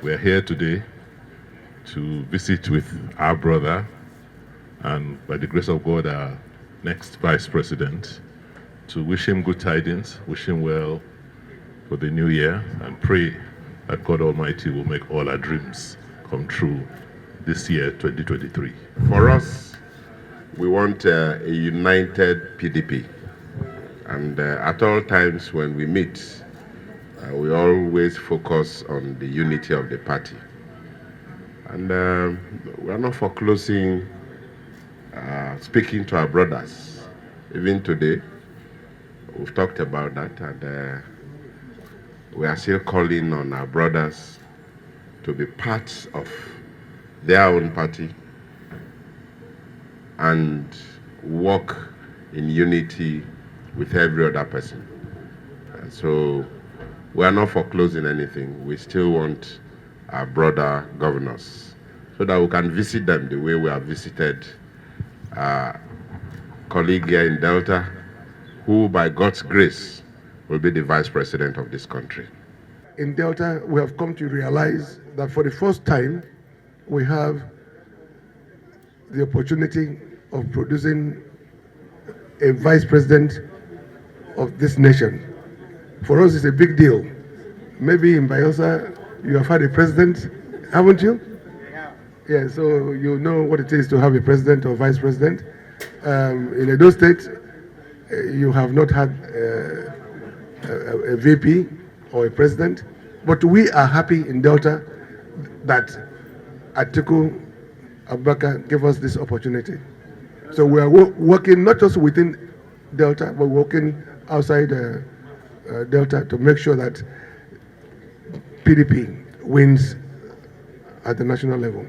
We're here today to visit with our brother and, by the grace of God, our next vice president, to wish him good tidings, wish him well for the new year, and pray that God Almighty will make all our dreams come true this year, 2023. For us, we want a united PDP. And at all times when we meet, we always focus on the unity of the party. And we are not foreclosing speaking to our brothers. Even today, we've talked about that, and we are still calling on our brothers to be part of their own party and work in unity with every other person. So we are not foreclosing anything. We still want our brother governors so that we can visit them the way we have visited our colleague here in Delta, who by God's grace will be the vice president of this country. In Delta, we have come to realize that for the first time, we have the opportunity of producing a vice president of this nation. For us, it's a big deal. Maybe in Bayelsa, you have had a president, haven't you? Yeah, so you know what it is to have a president or vice president. In Edo State, you have not had a VP or a president, but we are happy in Delta that Atiku Abubakar gave us this opportunity. So we are working not just within Delta, but working outside Delta to make sure that PDP wins at the national level.